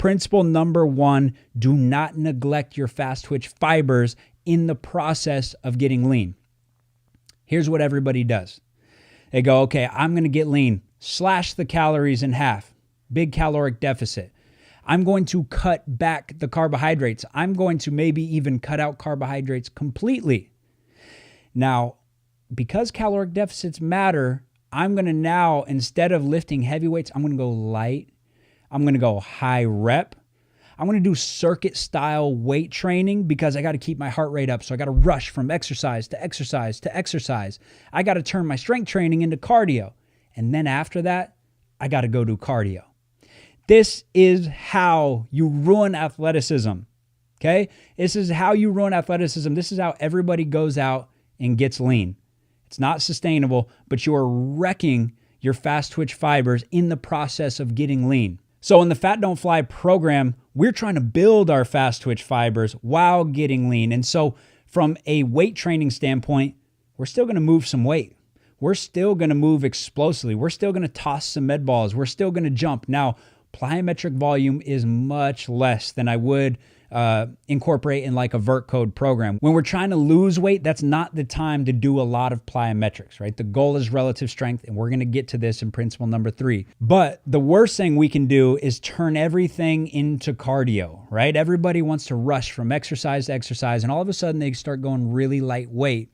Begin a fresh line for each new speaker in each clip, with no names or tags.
Principle number 1, do not neglect your fast twitch fibers in the process of getting lean. Here's what everybody does. They go, okay, I'm going to get lean. Slash the calories in half. Big caloric deficit. I'm going to cut back the carbohydrates. I'm going to maybe even cut out carbohydrates completely. Now, because caloric deficits matter, I'm going to now, instead of lifting heavy weights, I'm going to go light. I'm going to go high rep. I'm going to do circuit style weight training because I got to keep my heart rate up. So I got to rush from exercise to exercise to exercise. I got to turn my strength training into cardio. And then after that, I got to go do cardio. This is how you ruin athleticism. Okay? This is how you ruin athleticism. This is how everybody goes out and gets lean. It's not sustainable, but you are wrecking your fast twitch fibers in the process of getting lean. So in the Fat Don't Fly program, we're trying to build our fast twitch fibers while getting lean. And so from a weight training standpoint, we're still going to move some weight. We're still going to move explosively. We're still going to toss some med balls. We're still going to jump. Now, plyometric volume is much less than I would incorporate in like a vert code program. When we're trying to lose weight, that's not the time to do a lot of plyometrics, right? The goal is relative strength, and we're going to get to this in principle number 3. But the worst thing we can do is turn everything into cardio, right? Everybody wants to rush from exercise to exercise, and all of a sudden they start going really lightweight.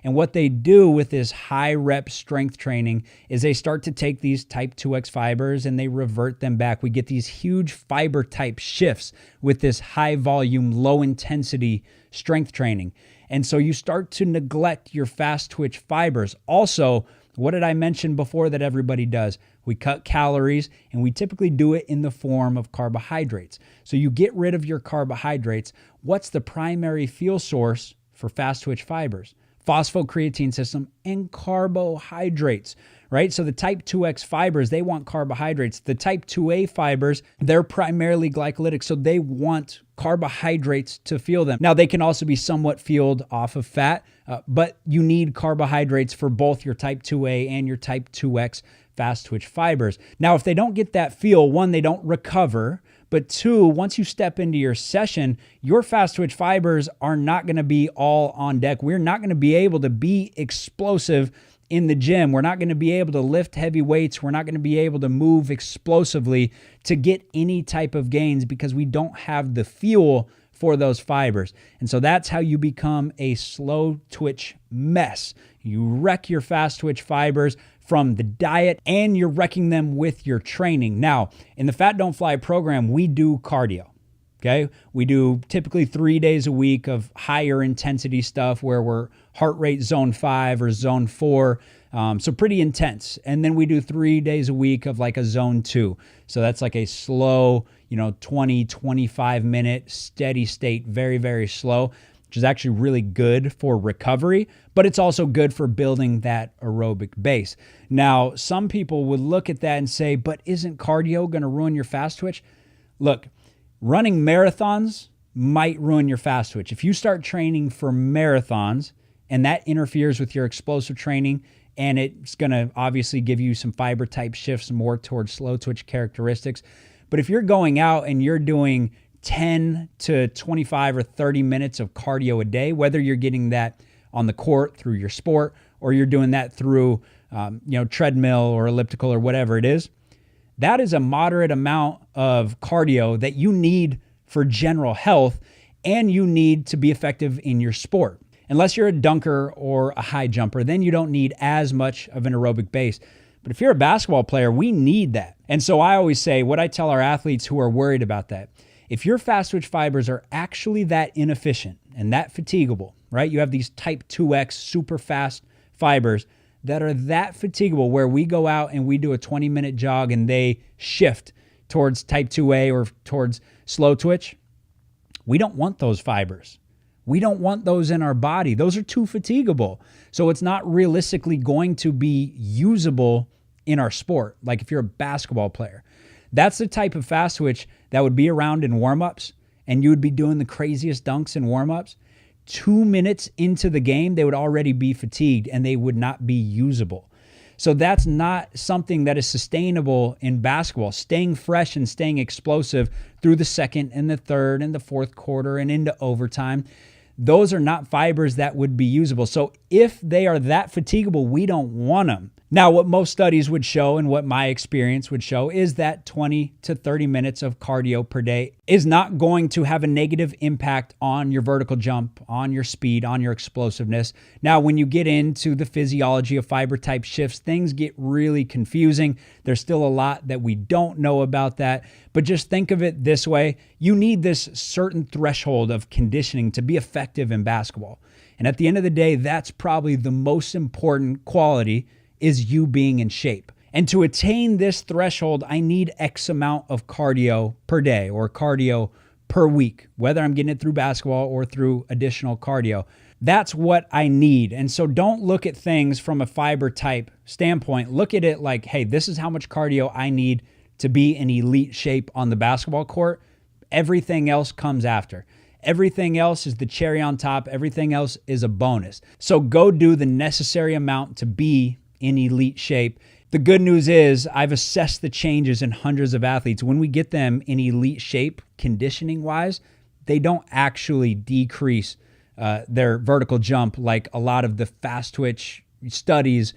And what they do with this high rep strength training is they start to take these type 2X fibers and they revert them back. We get these huge fiber type shifts with this high volume, low intensity strength training. And so you start to neglect your fast twitch fibers. Also, what did I mention before that everybody does? We cut calories, and we typically do it in the form of carbohydrates. So you get rid of your carbohydrates. What's the primary fuel source for fast twitch fibers? Phosphocreatine system and carbohydrates, right? So the type 2X fibers, they want carbohydrates. The type 2A fibers, they're primarily glycolytic, so they want carbohydrates to fuel them. Now, they can also be somewhat fueled off of fat, but you need carbohydrates for both your type 2A and your type 2X fast twitch fibers. Now, if they don't get that fuel, one, they don't recover. But two, once you step into your session, your fast twitch fibers are not going to be all on deck. We're not going to be able to be explosive in the gym. We're not going to be able to lift heavy weights. We're not going to be able to move explosively to get any type of gains because we don't have the fuel for those fibers. And so that's how you become a slow twitch mess. You wreck your fast twitch fibers from the diet, and you're wrecking them with your training. Now, in the Fat Don't Fly program, we do cardio, okay? We do typically 3 days a week of higher intensity stuff where we're heart rate zone 5 or zone 4, so pretty intense. And then we do 3 days a week of like a zone 2. So that's like a slow, 20, 25 minute steady state, very, very slow, which is actually really good for recovery, but it's also good for building that aerobic base. Now, some people would look at that and say, but isn't cardio going to ruin your fast twitch? Look, running marathons might ruin your fast twitch. If you start training for marathons and that interferes with your explosive training, and it's going to obviously give you some fiber type shifts more towards slow twitch characteristics. But if you're going out and you're doing 10 to 25 or 30 minutes of cardio a day, whether you're getting that on the court through your sport or you're doing that through treadmill or elliptical or whatever it is, that is a moderate amount of cardio that you need for general health and you need to be effective in your sport. Unless you're a dunker or a high jumper, then you don't need as much of an aerobic base. But if you're a basketball player, we need that. And so I always say, what I tell our athletes who are worried about that, if your fast twitch fibers are actually that inefficient and that fatigable, right? You have these type 2X super fast fibers that are that fatigable where we go out and we do a 20-minute jog and they shift towards type 2A or towards slow twitch. We don't want those fibers. We don't want those in our body. Those are too fatigable. So it's not realistically going to be usable in our sport. Like if you're a basketball player, that's the type of fast twitch that would be around in warm-ups and you would be doing the craziest dunks in warm-ups. 2 minutes into the game, they would already be fatigued and they would not be usable. So that's not something that is sustainable in basketball. Staying fresh and staying explosive through the second and the third and the fourth quarter and into overtime, those are not fibers that would be usable. So if they are that fatigable, we don't want them. Now, what most studies would show and what my experience would show is that 20 to 30 minutes of cardio per day is not going to have a negative impact on your vertical jump, on your speed, on your explosiveness. Now, when you get into the physiology of fiber type shifts, things get really confusing. There's still a lot that we don't know about that, but just think of it this way. You need this certain threshold of conditioning to be effective in basketball. And at the end of the day, that's probably the most important quality, is you being in shape. And to attain this threshold, I need X amount of cardio per day or cardio per week, whether I'm getting it through basketball or through additional cardio. That's what I need. And so don't look at things from a fiber type standpoint. Look at it like, hey, this is how much cardio I need to be in elite shape on the basketball court. Everything else comes after. Everything else is the cherry on top. Everything else is a bonus. So go do the necessary amount to be in elite shape. The good news is I've assessed the changes in hundreds of athletes. When we get them in elite shape, conditioning wise, they don't actually decrease their vertical jump like a lot of the fast twitch studies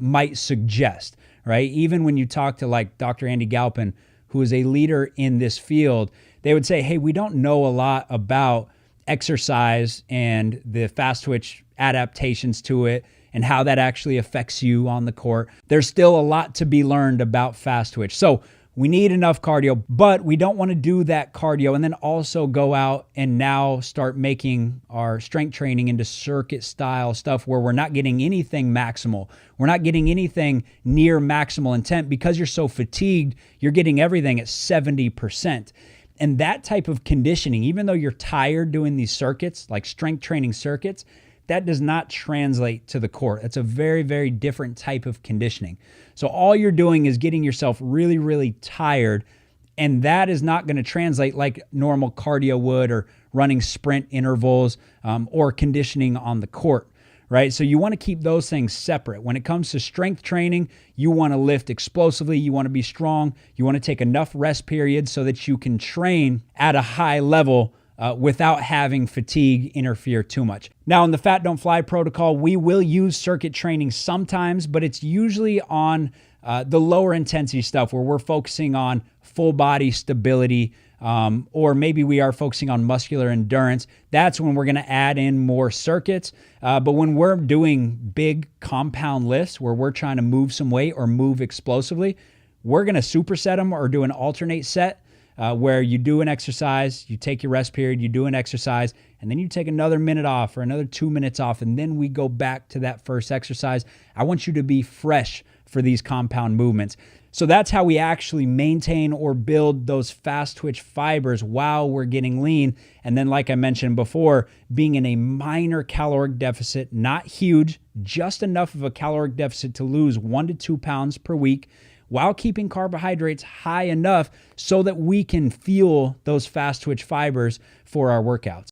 might suggest, right? Even when you talk to like Dr. Andy Galpin, who is a leader in this field, they would say, hey, we don't know a lot about exercise and the fast twitch adaptations to it and how that actually affects you on the court. There's still a lot to be learned about fast twitch. So we need enough cardio, but we don't want to do that cardio and then also go out and now start making our strength training into circuit style stuff where we're not getting anything maximal. We're not getting anything near maximal intent because you're so fatigued, you're getting everything at 70%. And that type of conditioning, even though you're tired doing these circuits, like strength training circuits, that does not translate to the court. That's a very, very different type of conditioning. So all you're doing is getting yourself really, really tired, and that is not going to translate like normal cardio would or running sprint intervals or conditioning on the court, right? So you want to keep those things separate. When it comes to strength training, you want to lift explosively, you want to be strong, you want to take enough rest periods so that you can train at a high level without having fatigue interfere too much. Now, in the Fat Don't Fly protocol, we will use circuit training sometimes, but it's usually on the lower intensity stuff where we're focusing on full body stability, or maybe we are focusing on muscular endurance. That's when we're going to add in more circuits. But when we're doing big compound lifts where we're trying to move some weight or move explosively, we're going to superset them or do an alternate set. Where you do an exercise, you take your rest period, you do an exercise, and then you take another minute off or another 2 minutes off, and then we go back to that first exercise. I want you to be fresh for these compound movements. So that's how we actually maintain or build those fast twitch fibers while we're getting lean. And then, like I mentioned before, being in a minor caloric deficit, not huge, just enough of a caloric deficit to lose 1 to 2 pounds per week, while keeping carbohydrates high enough so that we can fuel those fast twitch fibers for our workouts.